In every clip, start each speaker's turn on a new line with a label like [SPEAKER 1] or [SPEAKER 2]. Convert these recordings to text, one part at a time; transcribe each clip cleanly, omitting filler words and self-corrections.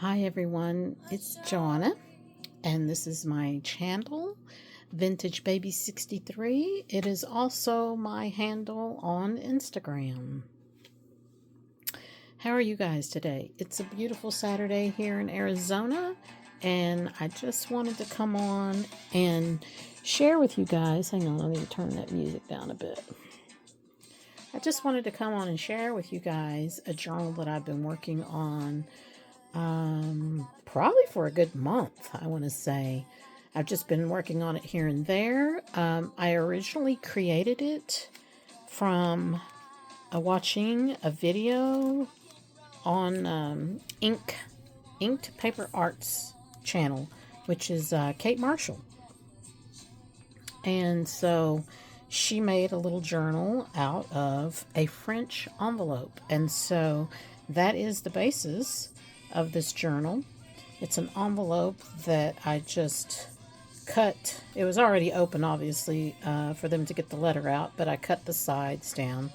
[SPEAKER 1] Hi everyone, it's Joanna, and this is my channel, Vintage Baby 63. It is also my handle on Instagram. How are you guys today? It's a beautiful Saturday here in Arizona, and I just wanted to come on and share with you guys. Hang on, I need to turn that music down a bit. I just wanted to come on and share with you guys a journal that I've been working on probably for a good month, I want to say. I've just been working on it here and there. I originally created it from watching a video on Inked Paper Arts channel, which is Kate Marshall. And so she made a little journal out of a French envelope. And so that is the basis of this journal. It's an envelope that I just cut. It was already open, obviously, for them to get the letter out, but I cut the sides down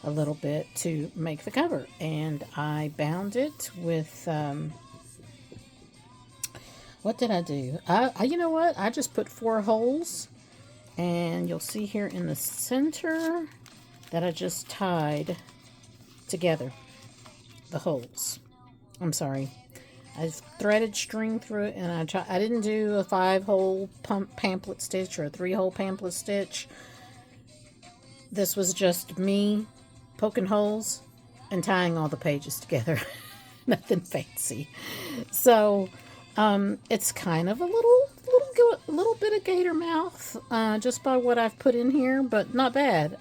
[SPEAKER 1] a little bit to make the cover. And I bound it with, what did I do? You know what? I just put 4 holes, and you'll see here in the center that I just tied together the holes. I'm sorry. I threaded string through it, and I didn't do a 5-hole pamphlet stitch or a 3-hole pamphlet stitch. This was just me poking holes and tying all the pages together. Nothing fancy. So it's kind of a little bit of gator mouth just by what I've put in here, but not bad.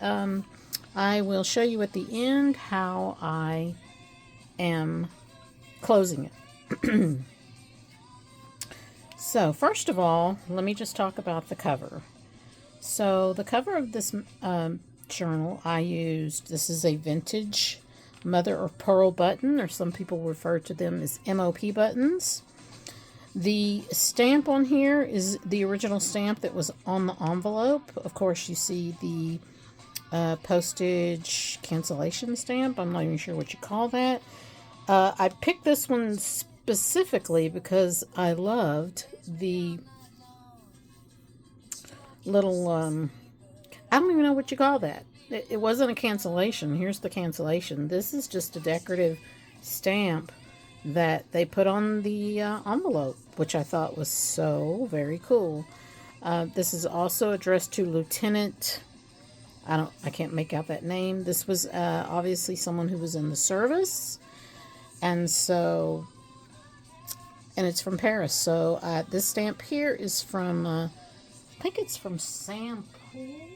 [SPEAKER 1] I will show you at the end how I am closing it. So first of all, let me just talk about the cover. So the cover of this journal I used, this is a vintage mother of pearl button, or some people refer to them as MOP buttons. The stamp on here is the original stamp that was on the envelope. Of course, you see the postage cancellation stamp. I'm not even sure what you call that. I picked this one specifically because I loved the little, I don't even know what you call that. It wasn't a cancellation. Here's the cancellation. This is just a decorative stamp that they put on the envelope, which I thought was so very cool. This is also addressed to Lieutenant, I can't make out that name. This was obviously someone who was in the service. And so, and it's from Paris. So this stamp here is from, I think it's from Sam Poole. Let me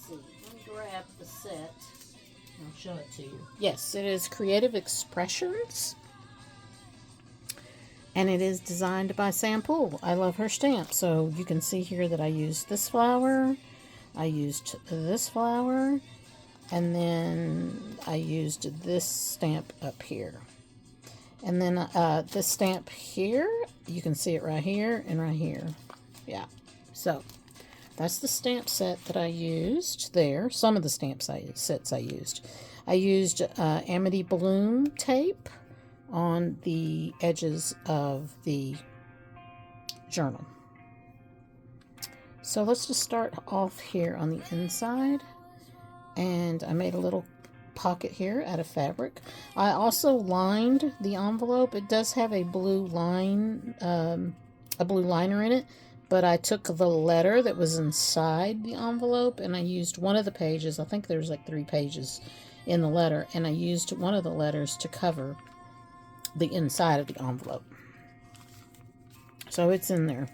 [SPEAKER 1] see. Let me grab the set and I'll show it to you. Yes, it is Creative Expressions. And it is designed by Sam Poole. I love her stamp. So you can see here that I used this flower. I used this flower. And then I used this stamp up here. And then this stamp here, you can see it right here and right here. Yeah. So that's the stamp set that I used there. Some of the sets I used. I used Amity Bloom tape on the edges of the journal. So let's just start off here on the inside. And I made a little pocket here out of fabric. I also lined the envelope. It does have a blue line, a blue liner in it, but I took the letter that was inside the envelope and I used one of the pages. I think there's like 3 pages in the letter, and I used one of the letters to cover the inside of the envelope. So it's in there.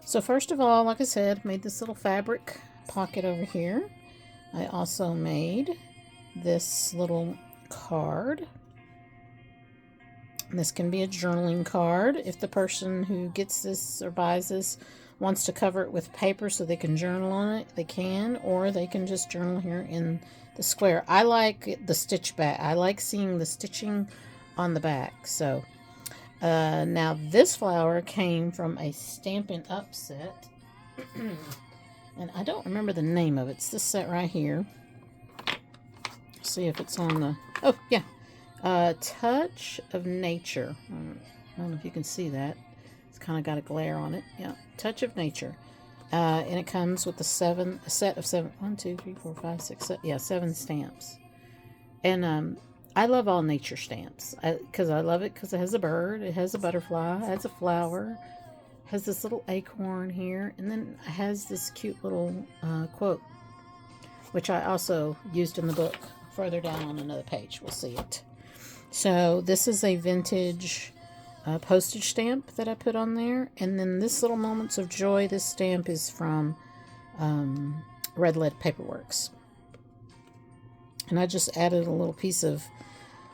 [SPEAKER 1] So first of all, like I said, made this little fabric pocket over here. I also made this little card. This can be a journaling card. If the person who gets this or buys this wants to cover it with paper so they can journal on it, they can, or they can just journal here in the square. I like the stitch back. I like seeing the stitching on the back. So now this flower came from a Stampin' Up set. And I don't remember the name of it. It's this set right here. See if it's on the... Oh, yeah. Touch of Nature. I don't know if you can see that. It's kind of got a glare on it. Yeah, Touch of Nature. And it comes with a set of seven, 1, 2, 3, 4, 5, 6, yeah, 7 stamps. And I love all nature stamps because I love it because it has a bird, it has a butterfly, it has a flower, has this little acorn here, and then it has this cute little quote, which I also used in the book further down on another page. We'll see it. So this is a vintage postage stamp that I put on there. And then this little Moments of Joy, this stamp is from Red Lead Paperworks. And I just added a little piece of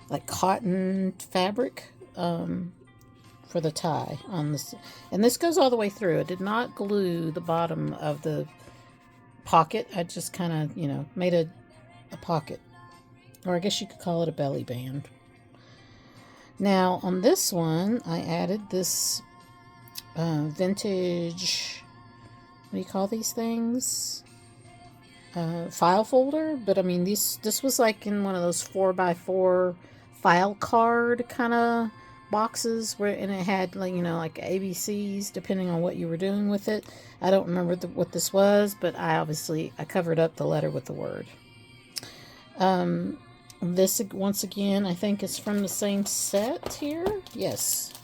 [SPEAKER 1] like cotton fabric for the tie on this. And this goes all the way through. I did not glue the bottom of the pocket. I just kind of, you know, made a pocket. Or I guess you could call it a belly band. Now, on this one, I added this vintage, what do you call these things? File folder. But, I mean, this was like in one of those 4x4 file card kind of boxes, and it had, like, you know, like ABCs, depending on what you were doing with it. I don't remember what this was, but I covered up the letter with the word. This, once again, I think is from the same set here. Yes.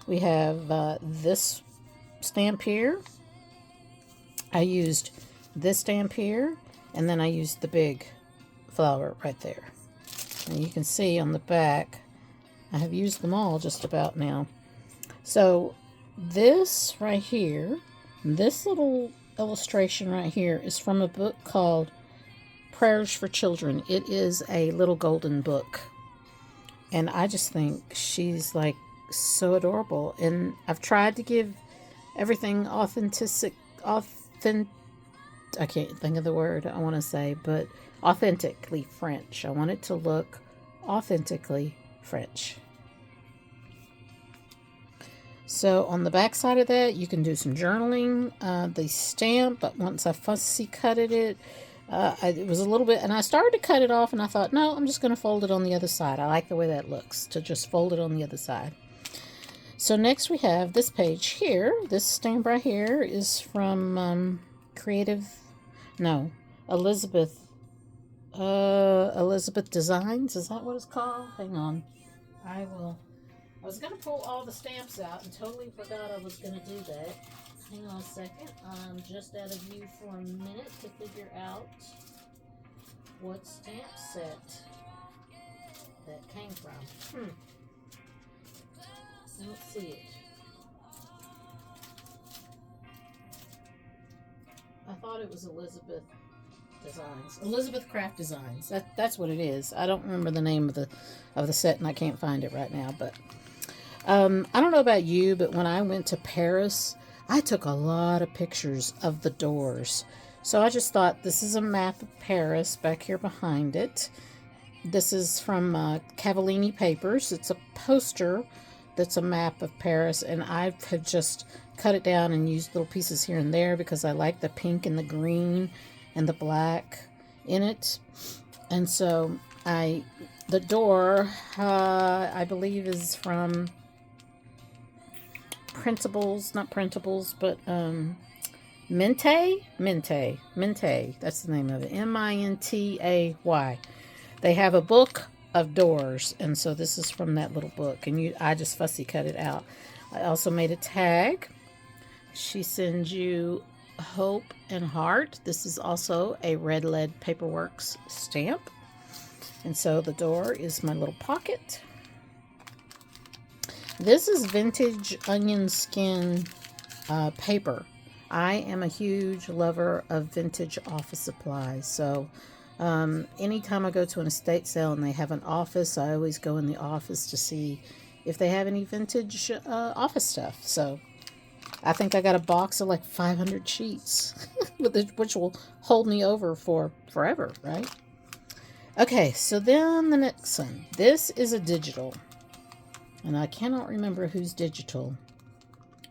[SPEAKER 1] We have this stamp here. I used this stamp here, and then I used the big flower right there. And you can see on the back, I have used them all just about now. So this right here, this little illustration right here is from a book called Prayers for Children. It is a little golden book. And I just think she's like so adorable. And I've tried to give everything I can't think of the word I want to say, but authentically French. I want it to look authentically French. So on the back side of that, you can do some journaling. The stamp, but once I fussy cutted it, it was a little bit, and I started to cut it off, and I thought, no, I'm just going to fold it on the other side. I like the way that looks, to just fold it on the other side. So next we have this page here. This stamp right here is from Elizabeth Designs. Is that what it's called? Hang on. I was going to pull all the stamps out and totally forgot I was going to do that. Hang on a second. I'm just out of view for a minute to figure out what stamp set that came from. I don't see it. I thought it was Elizabeth Designs. Elizabeth Craft Designs. That's what it is. I don't remember the name of the set, and I can't find it right now. But I don't know about you, but when I went to Paris, I took a lot of pictures of the doors. So I just thought, this is a map of Paris back here behind it. This is from Cavallini Papers. It's a poster that's a map of Paris, and I have just cut it down and used little pieces here and there because I like the pink and the green and the black in it. And so the door, I believe, is from not Printables, but Mintay, that's the name of it, Mintay. They have a book of doors, and so this is from that little book, and I just fussy cut it out. I also made a tag. She sends you hope and heart. This is also a Red Lead Paperworks stamp, and so the door is my little pocket. This is vintage onion skin paper. I am a huge lover of vintage office supplies. So anytime I go to an estate sale and they have an office, I always go in the office to see if they have any vintage office stuff. So I think I got a box of like 500 sheets, which will hold me over for forever, right? Okay, so then the next one. This is a digital. And I cannot remember whose digital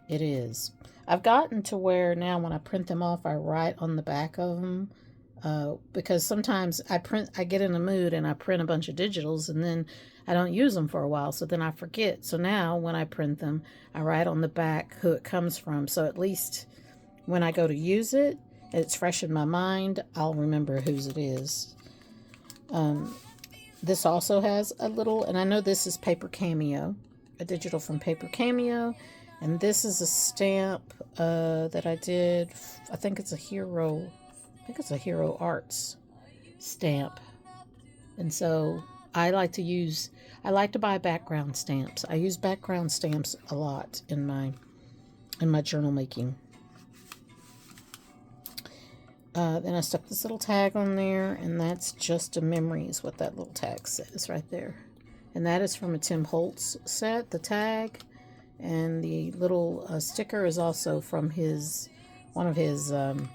[SPEAKER 1] it is. I've gotten to where now when I print them off, I write on the back of them. Because sometimes I get in a mood and I print a bunch of digitals, and then I don't use them for a while, so then I forget. So now when I print them, I write on the back who it comes from. So at least when I go to use it, it's fresh in my mind. I'll remember whose it is. This also has a little, and I know this is paper Cameo, a digital from paper Cameo. And this is a stamp that I did. I think it's a Hero. I think it's a Hero Arts stamp. And so I like to buy background stamps. I use background stamps a lot in my journal making. Then I stuck this little tag on there, and that's just a memory is what that little tag says right there. And that is from a Tim Holtz set, the tag. And the little sticker is also from one of his, what's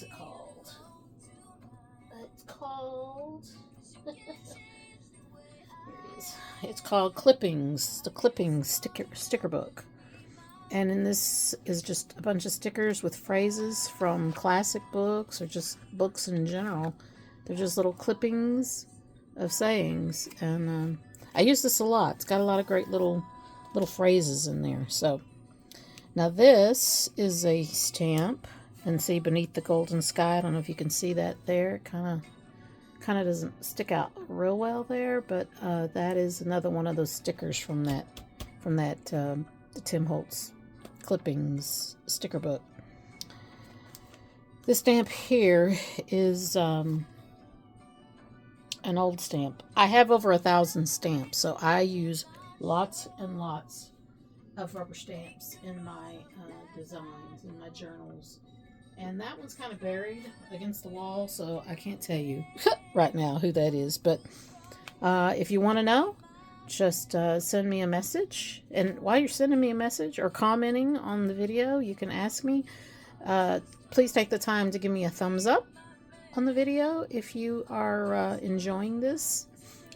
[SPEAKER 1] it called? It's called, here it is. It's called Clippings, the Clippings sticker book. And in this is just a bunch of stickers with phrases from classic books or just books in general. They're just little clippings of sayings. And I use this a lot. It's got a lot of great little phrases in there. So now this is a stamp. And see beneath the golden sky. I don't know if you can see that there. It kind of doesn't stick out real well there. But that is another one of those stickers from that the Tim Holtz Clippings sticker book. This stamp here is an old stamp. I have over 1,000 stamps, so I use lots and lots of rubber stamps in my designs, in my journals. And that one's kind of buried against the wall, so I can't tell you right now who that is. But if you want to know, just send me a message. And while you're sending me a message or commenting on the video, you can ask me. Please take the time to give me a thumbs up on the video if you are enjoying this.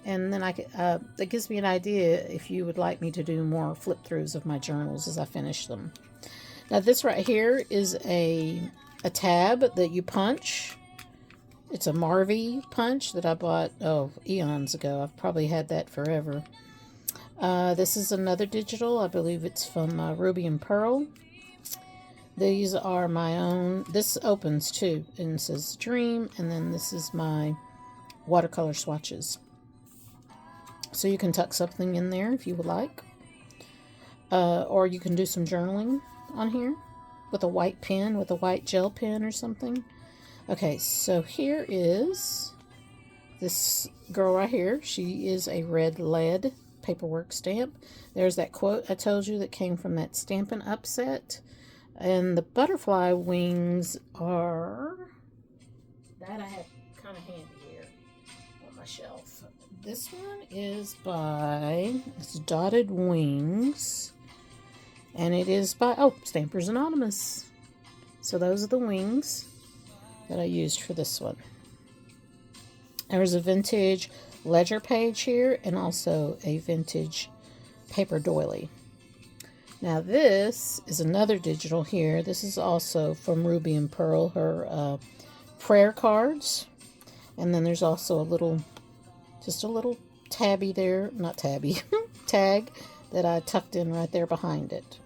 [SPEAKER 1] And then that gives me an idea if you would like me to do more flip throughs of my journals as I finish them. Now this right here is a tab that you punch. It's a Marvy punch that I bought, eons ago. I've probably had that forever. This is another digital. I believe it's from Ruby and Pearl. These are my own. This opens too, and it says Dream, and then this is my watercolor swatches. So you can tuck something in there if you would like. Or you can do some journaling on here with a white pen, with a white gel pen or something. Okay, so here is this girl right here. She is a red lead paperwork stamp. There's that quote I told you that came from that Stampin' upset. And the butterfly wings are, that I have kind of handy here on my shelf. This one is by, it's Dotted Wings. And it is by, Stampers Anonymous. So those are the wings that I used for this one. There's a vintage ledger page here and also a vintage paper doily. Now this is another digital here. This is also from Ruby and Pearl, her prayer cards. And then there's also just a little tabby there, not tabby, tag that I tucked in right there behind it.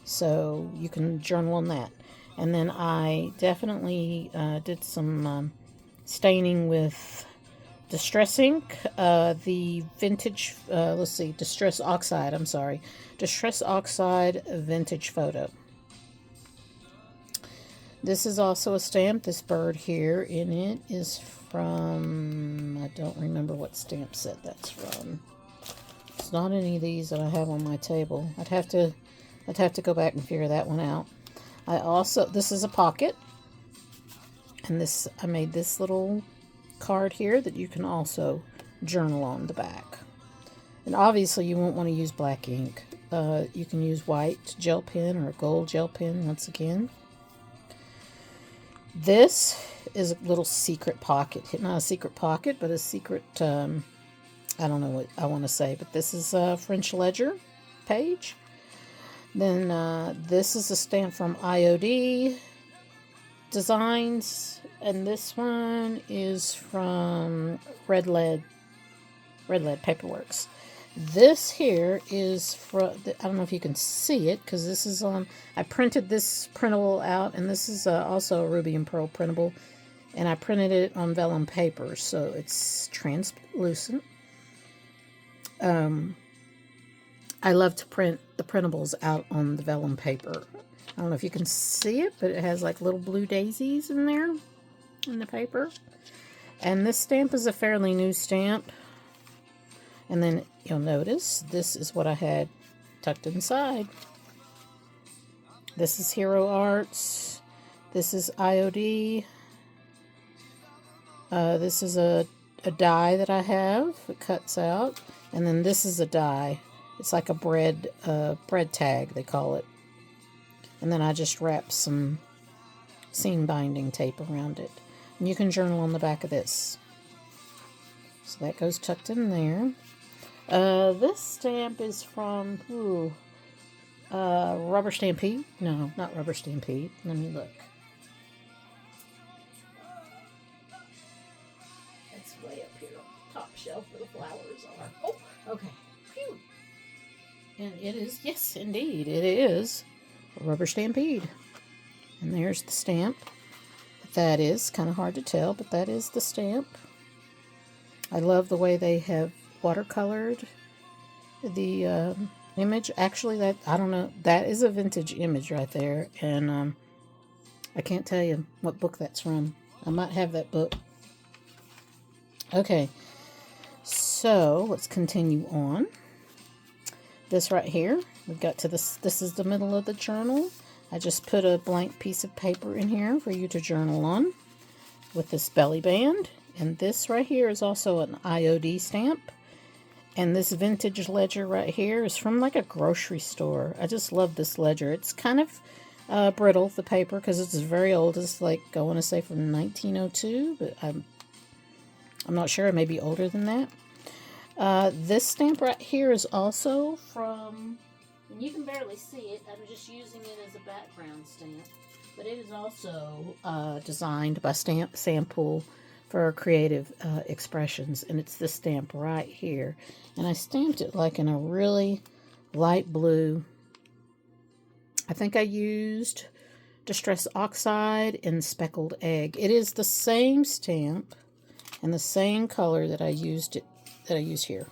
[SPEAKER 1] So you can journal on that. And then I definitely did some staining with Distress ink, the vintage, Distress Oxide, Distress Oxide Vintage Photo. This is also a stamp. This bird here in it is from, I don't remember what stamp set that's from. It's not any of these that I have on my table. I'd have to go back and figure that one out. This is a pocket. And I made this little card here that you can also journal on the back. And obviously you won't want to use black ink. You can use white gel pen or a gold gel pen once again. This is a little secret pocket. Not a secret pocket, but a secret, I don't know what I want to say, but this is a French ledger page. Then this is a stamp from IOD Designs, and this one is from Red Lead Red Lead Paperworks. This here is from, I don't know if you can see it, because this is on, I printed this printable out, and this is also a Ruby and Pearl printable, and I printed it on vellum paper, so it's translucent. I love to print the printables out on the vellum paper. I don't know if you can see it, but it has like little blue daisies in there in the paper. And this stamp is a fairly new stamp. And then you'll notice this is what I had tucked inside. This is Hero Arts. This is IOD. This is a die that I have. It cuts out. And then this is a die. It's like a bread tag, they call it. And then I just wrap some seam binding tape around it. And you can journal on the back of this. So that goes tucked in there. This stamp is from Rubber Stampede. No, not Rubber Stampede. Let me look. It's way up here on the top shelf where the flowers are. Oh, okay. Phew. And it is, yes, indeed, it is Rubber Stampede. And there's the stamp. That is kind of hard to tell, but that is the stamp. I love the way they have watercolored the image. Actually, that, I don't know, that is a vintage image right there. And I can't tell you what book that's from. I might have that book. Okay, so let's continue on. This right here, we got to this. This is the middle of the journal. I just put a blank piece of paper in here for you to journal on with this belly band. And this right here is also an IOD stamp. And this vintage ledger right here is from like a grocery store. I just love this ledger. It's kind of brittle, the paper, because it's very old. It's like, I want to say from 1902, but I'm not sure. It may be older than that. This stamp right here is also from, and you can barely see it, I'm just using it as a background stamp, but it is also designed by Sam Poole for creative expressions, and it's this stamp right here. And I stamped it like in a really light blue. I think I used Distress Oxide and Speckled Egg. It is the same stamp and the same color that I used here.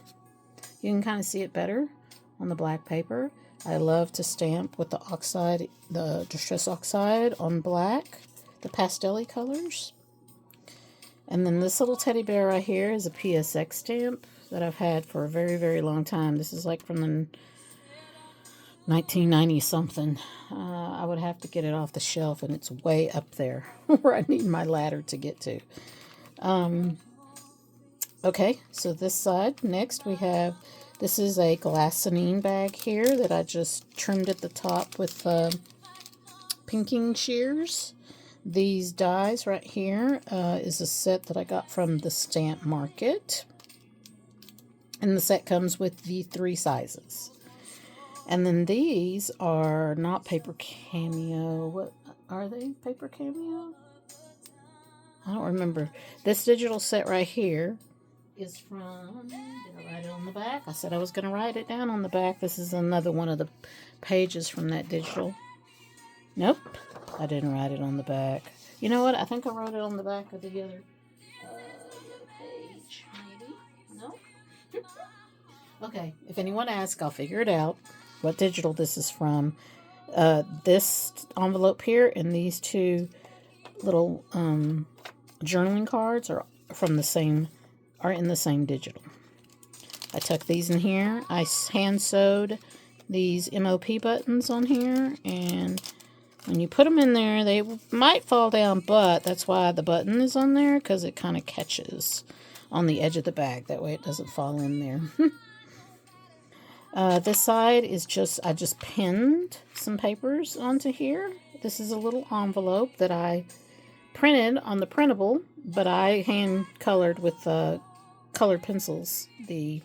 [SPEAKER 1] You can kind of see it better on the black paper. I love to stamp with the oxide, the Distress Oxide on black, the pastel-y colors. And then this little teddy bear right here is a PSX stamp that I've had for a very, very long time. This is like from the 1990 something. I would have to get it off the shelf, and it's way up there where I need my ladder to get to. Okay, so this side, next we have, this is a glassinine bag here that I just trimmed at the top with pinking shears. These dies right here is a set that I got from the Stamp Market. And the set comes with the 3 sizes. And then these are not Paper Cameo. What are they? Paper Cameo? I don't remember. This digital set right here is from, did I write it on the back? I said I was going to write it down on the back. This is another one of the pages from that digital. Nope, I didn't write it on the back. You know what? I think I wrote it on the back of the other page, maybe. Nope. Okay, if anyone asks, I'll figure it out what digital this is from. This envelope here and these 2 little journaling cards are from the same, are in the same digital. I tuck these in here. I hand sewed these MOP buttons on here, and when you put them in there, they might fall down, but that's why the button is on there, because it kind of catches on the edge of the bag. That way it doesn't fall in there. This side is just, I just pinned some papers onto here. This is a little envelope that I printed on the printable, but I hand colored with colored pencils the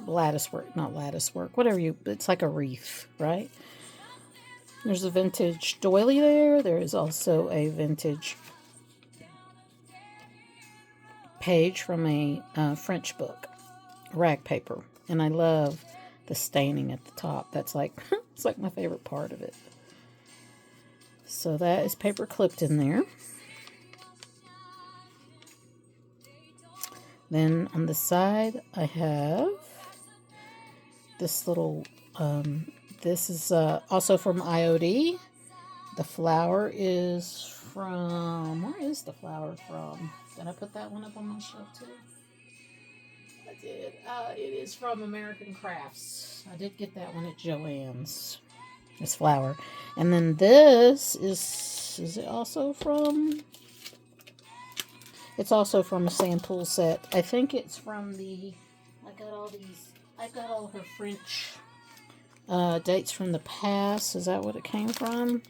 [SPEAKER 1] lattice work, not lattice work, whatever you, it's like a wreath, right? There's a vintage doily there. There is also a vintage page from a French book, rag paper. And I love the staining at the top. That's like, it's like my favorite part of it. So that is paper clipped in there. Then on the side, I have this little, this is also from IOD. The flower is from, where is the flower from? Did I put that one up on my shelf too? I did. It is from American Crafts. I did get that one at Joann's. This flower. And then this is it also from? It's also from a Poole set. I think it's from the, I got all her French dates from the past. Is that what it came from?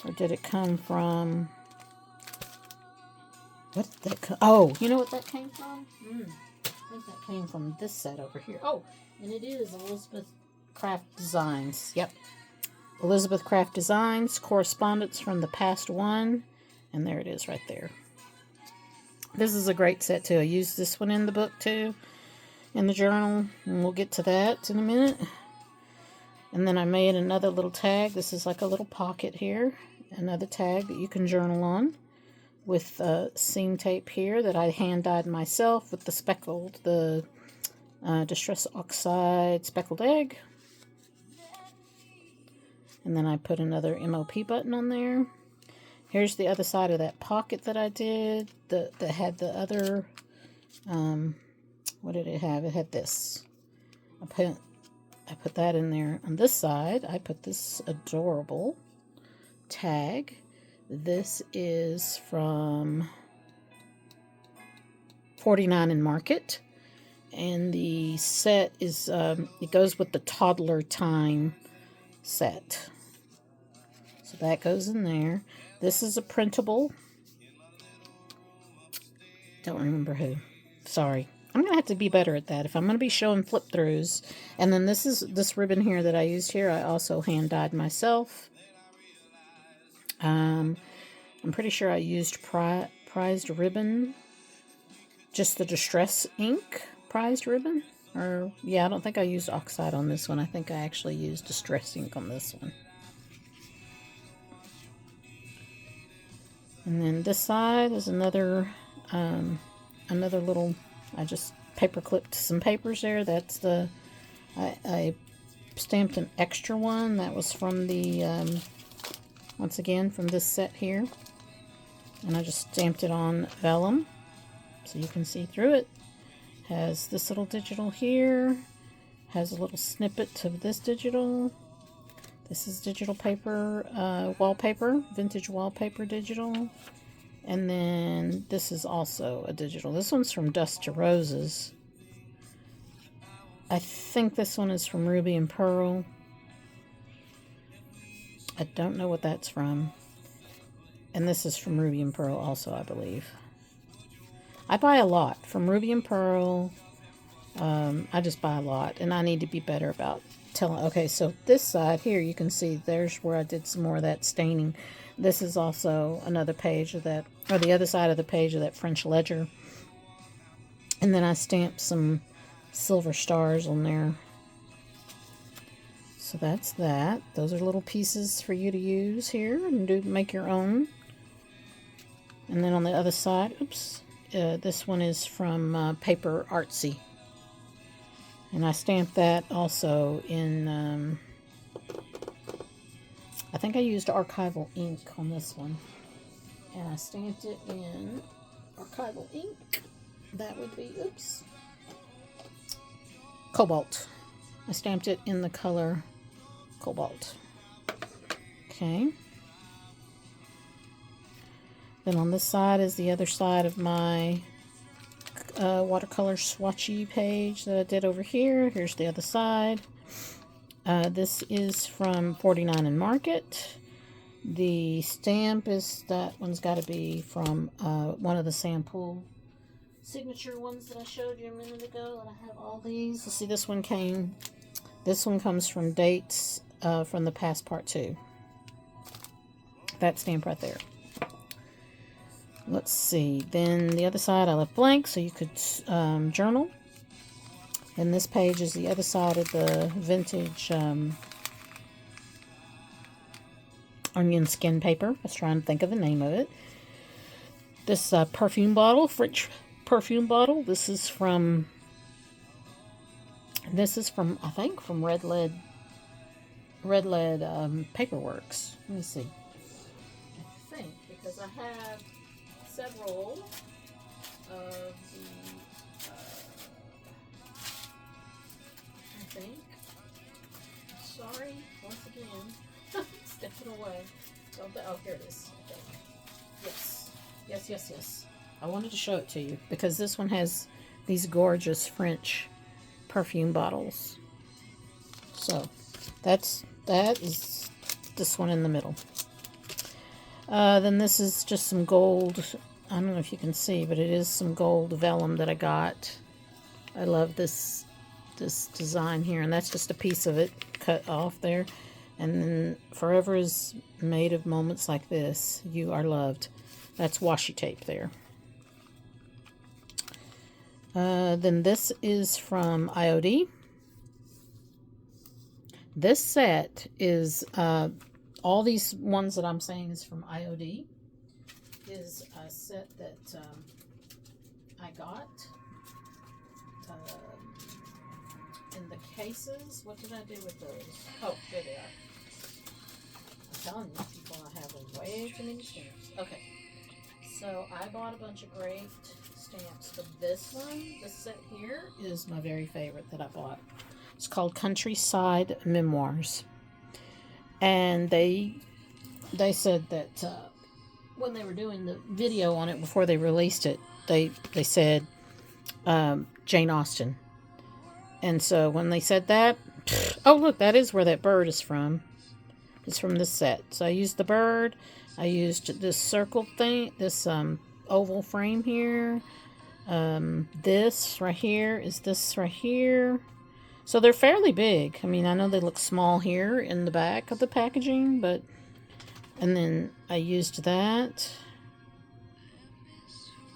[SPEAKER 1] Or did it come from, what did that come, oh, you know what that came from? I think that came from this set over here. Oh, and it is Elizabeth Craft Designs. Yep. Elizabeth Craft Designs, correspondence from the past one. And there it is right there. This is a great set too. I used this one in the book too, in the journal. And we'll get to that in a minute. And then I made another little tag. This is like a little pocket here. Another tag that you can journal on. With seam tape here that I hand dyed myself with the Distress Oxide speckled egg. And then I put another MOP button on there. Here's the other side of that pocket that I did that had the other, what did it have? It had this. I put that in there. On this side, I put this adorable tag. This is from 49 in Market. And the set is, it goes with the Toddler Time set. So that goes in there. This is a printable. Don't remember who. Sorry. I'm going to have to be better at that if I'm going to be showing flip throughs. And then this ribbon here that I used here, I also hand dyed myself. I'm pretty sure I used prized ribbon. Just the Distress ink prized ribbon. Or, yeah, I don't think I used oxide on this one. I think I actually used Distress ink on this one. And then this side is another little, I just paper clipped some papers there. That's the, I stamped an extra one. That was from the, once again, from this set here. And I just stamped it on vellum so you can see through it. Has this little digital here. Has a little snippet of this digital. This is digital paper, wallpaper, vintage wallpaper digital. And then this is also a digital. This one's from Dust to Roses. I think this one is from Ruby and Pearl. I don't know what that's from. And this is from Ruby and Pearl also, I believe. I buy a lot from Ruby and Pearl. I just buy a lot, and I need to be better about telling. Okay, so this side here, you can see there's where I did some more of that staining. This is also another page of that, or the other side of the page of that French ledger. And then I stamped some silver stars on there. So that's that. Those are little pieces for you to use here and make your own. And then on the other side, oops, this one is from paper Artsy. And I stamped that also in, I think I used archival ink on this one. And I stamped it in archival ink. That would be, oops, Cobalt. I stamped it in the color Cobalt. Okay. Then on this side is the other side of my watercolor swatchy page that I did over here. Here's the other side. This is from 49 in Market. The stamp is, that one's got to be from one of the Poole signature ones that I showed you a minute ago. And I have all these. Let's see, this one comes from Dates from the Past Part 2. That stamp right there. Let's see. Then the other side I left blank so you could journal. And this page is the other side of the vintage onion skin paper. I was trying to think of the name of it. This perfume bottle, French perfume bottle. This is from I think from Red Lead Paperworks. Let me see. I think because I have several of the I think. Sorry, once again. Stepping away. Oh, here it is. Okay. Yes. I wanted to show it to you because this one has these gorgeous French perfume bottles. So that is this one in the middle. Then this is just some gold. I don't know if you can see, but it is some gold vellum that I got. I love this design here, and that's just a piece of it cut off there. And then forever is made of moments like this. You are loved. That's washi tape there. Then this is from IOD. This set is all these ones that I'm saying is from IOD. Is a set that I got in the cases. What did I do with those? Oh, there they are. I'm telling you, people, I have way too many stamps. Okay, so I bought a bunch of graved stamps, but this one, this set here, is my very favorite that I bought. It's called Countryside Memoirs, and they said that when they were doing the video on it before they released it, they said Jane Austen. And so when they said that, oh look, that is where that bird is from. It's from this set. So I used the bird. I used this circle thing, this oval frame here. This right here is this right here. So they're fairly big. I mean, I know they look small here in the back of the packaging, but... And then I used that.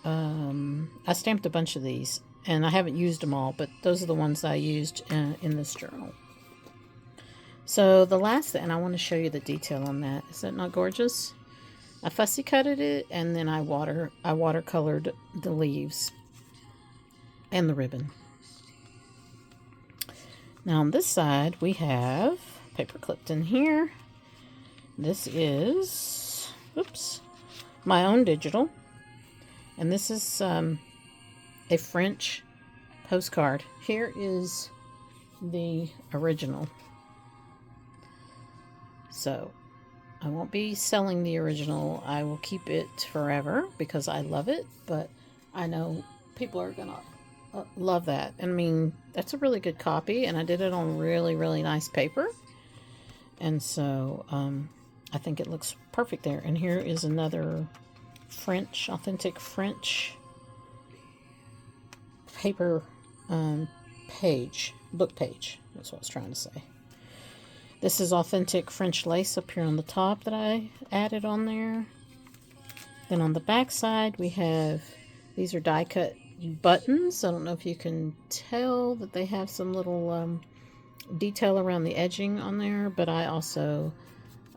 [SPEAKER 1] I stamped a bunch of these, and I haven't used them all, but those are the ones I used in this journal. So the last thing, and I want to show you the detail on that. Is that not gorgeous? I fussy cutted it, and then I watercolored the leaves and the ribbon. Now on this side, we have paper clipped in here. This is, oops, my own digital. And this is a French postcard. Here is the original. So I won't be selling the original. I will keep it forever because I love it. But I know people are going to love that. I mean, that's a really good copy. And I did it on really, really nice paper. And so I think it looks perfect there. And here is another French, authentic French paper page, book page. That's what I was trying to say. This is authentic French lace up here on the top that I added on there. Then on the back side, we have, these are die cut buttons. I don't know if you can tell that they have some little detail around the edging on there, but I also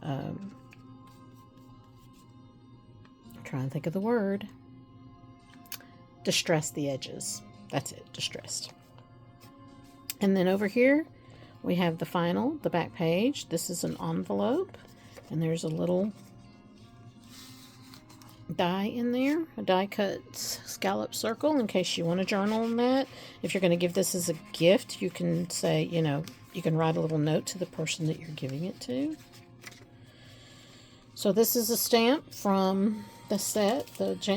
[SPEAKER 1] I'm trying to think of the word. Distress the edges. That's it, distressed. And then over here, we have the back page. This is an envelope, and there's a little die in there, a die cut scallop circle in case you want to journal on that. If you're going to give this as a gift, you can say, you know, you can write a little note to the person that you're giving it to. So this is a stamp from the set, this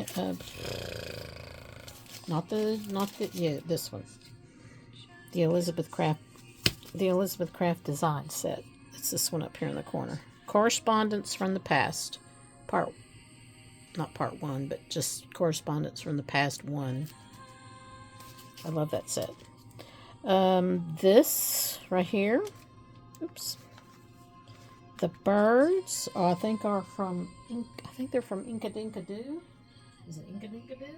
[SPEAKER 1] one, the Elizabeth Craft Design set. It's this one up here in the corner. Correspondence from the past, not part one, but just correspondence from the past one. I love that set. This right here, oops. The birds, I think they're from Inkadinkadoo. Is it Inkadinkadoo?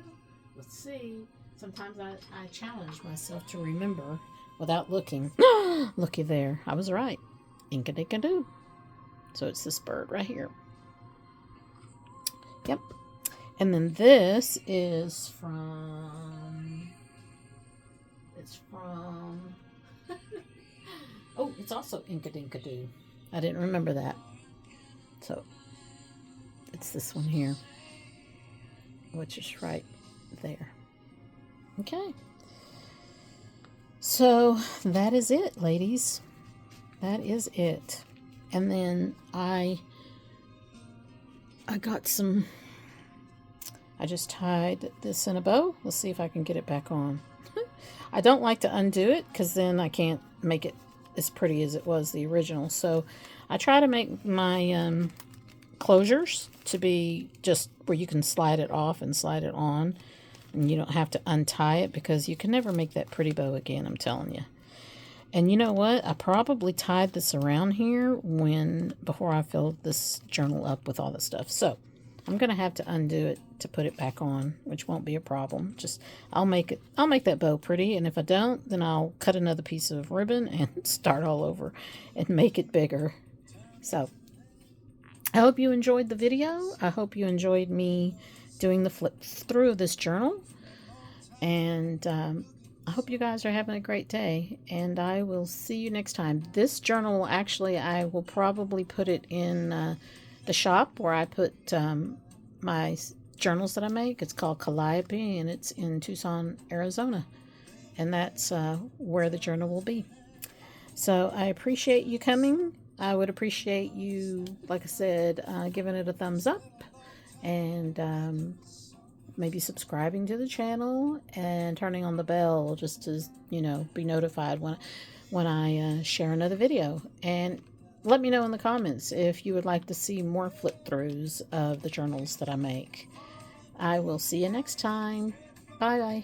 [SPEAKER 1] Let's see. Sometimes I challenge myself to remember without looking. Looky there. I was right. Inkadinkadoo. So it's this bird right here. Yep. And then this is from... It's from... Oh, it's also Inkadinkadoo. I didn't remember that. So, it's this one here. Which is right there. Okay. So, that is it, ladies. That is it. And then I got some... I just tied this in a bow. Let's see if I can get it back on. I don't like to undo it because then I can't make it as pretty as it was the original. So I try to make my closures to be just where you can slide it off and slide it on. And you don't have to untie it because you can never make that pretty bow again, I'm telling you. And you know what? I probably tied this around here before I filled this journal up with all the stuff. So I'm going to have to undo it to put it back on, which won't be a problem. Just I'll make that bow pretty, and if I don't, then I'll cut another piece of ribbon and start all over and make it bigger. So I hope you enjoyed the video. I hope you enjoyed me doing the flip through of this journal. And I hope you guys are having a great day, and I will see you next time. This journal, actually, I will probably put it in the shop where I put my journals that I make. It's called Calliope, and it's in Tucson, Arizona. And that's where the journal will be. So I appreciate you coming. I would appreciate you, like I said, giving it a thumbs up, and maybe subscribing to the channel and turning on the bell just to, be notified when I share another video. And let me know in the comments if you would like to see more flip throughs of the journals that I make. I will see you next time. Bye bye.